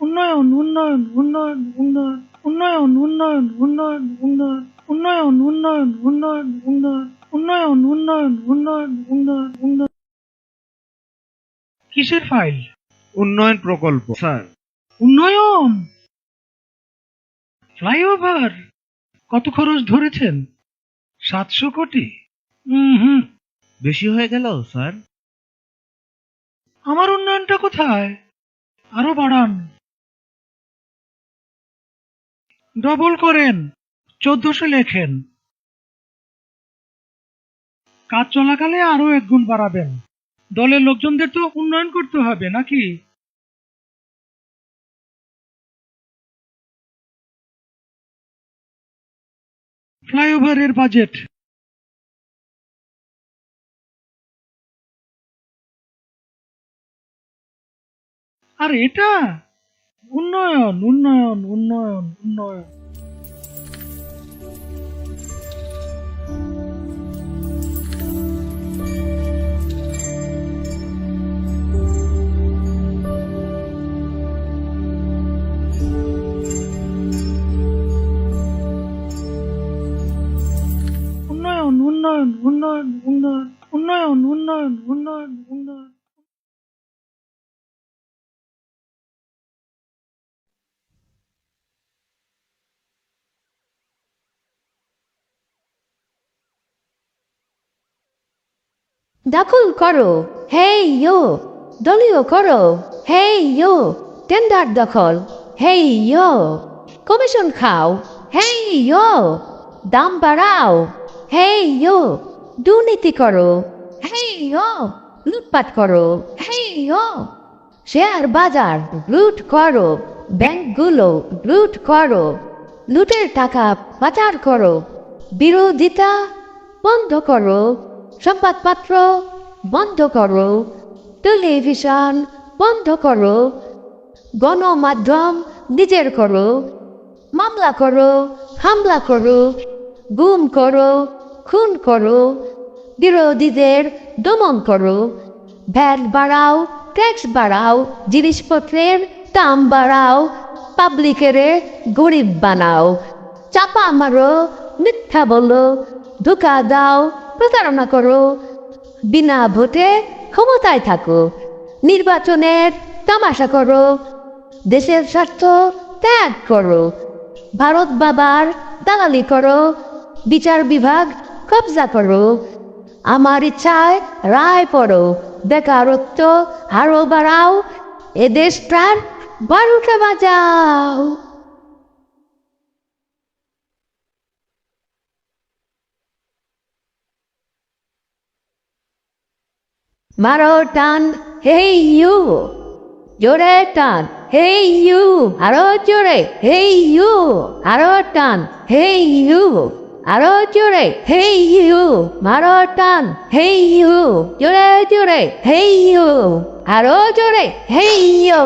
উন্নয়ন উন্নয়ন উন্নয়ন উন্নয়ন উন্নয়ন উন্নয়ন উন্নয়ন উন্নয়ন উন্নয়ন উন্নয়ন উন্নয়ন উন্নয়ন উন্নয়ন উন্নয়ন উন্নয়ন উন্নয়ন। কিসের ফাইল? উন্নয়ন প্রকল্প স্যার। উন্নয়ন ফ্লাইওভার কত খরচ ধরেছেন? 700 কোটি? হুম। বেশি হয়ে গেল স্যার। আমার উন্নয়নটা কোথায়? আরো বাড়ান, ডবল করেন, 1400 লেখেন। কাজ চলাকালে আরো 1 গুণ বাড়াবেন। দলের লোকজনদের তো উন্নয়ন করতে হবে নাকি? ফ্লাইওভারের বাজেট আর এটা উন্নয়ন উন্নয়ন উন্নয়ন উন্নয়ন। উন্নয়ন উন্নয়ন উন্নয়ন উন্নয়ন উন্নয়ন উন্নয়ন উন্নয়ন উন্নয়ন। দখল করো, হেই ইয়ো। দলীয় করো, হেই ইয়ো। টেন্ডার দখল, হেই ইয়ো। কমিশন খাও, হেই ইয়ো। দাম বাড়াও, হেই ইয়ো। দুর্নীতি করো, হেই ইয়ো। লুটপাট করো, হেই ইয়ো। শেয়ার বাজার লুট করো, ব্যাংকগুলো লুট করো, লুটের টাকা পাচার করো। বিরোধিতা বন্ধ করো, সংবাদপত্র বন্ধ করো, টেলিভিশন বন্ধ করো, গণমাধ্যম নিজের করো, মামলা করো, হামলা করো, গুম করো, খুন করো, বিরোধীদের দমন করো, ভ্যাট বাড়াও, ট্যাক্স বাড়াও, জিনিসপত্রের দাম বাড়াও, পাবলিকের গরিব বানাও, চাপা মারো, মিথ্যা বলো, ধোঁকা দাও, প্রতারণা করো, বিনা ভোটে ক্ষমতায় থাকো, নির্বাচনের তামাশা করো, দেশের স্বার্থ ত্যাগ করো, ভারত বাবার দালালি করো, বিচার বিভাগ কবজা করো, আমার ইচ্ছায় রায় পড়ো, বেকারত্ব আরো বাড়াও, এদেশটার 12টা বাজাও। মারো টান, হেই ইউ। জোরে টান, হেই ইউ। আরো জোরে, হেই ইউ। আরো টান, হেই ইউ। আরো জোরে, হেই ইউ। মারো টান, হেই ইউ। জোরে জোরে, হেই ইউ। আরো জোরে, হেই ইউ।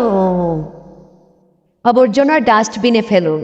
আবর্জনা ডাস্টবিনে ফেলুন।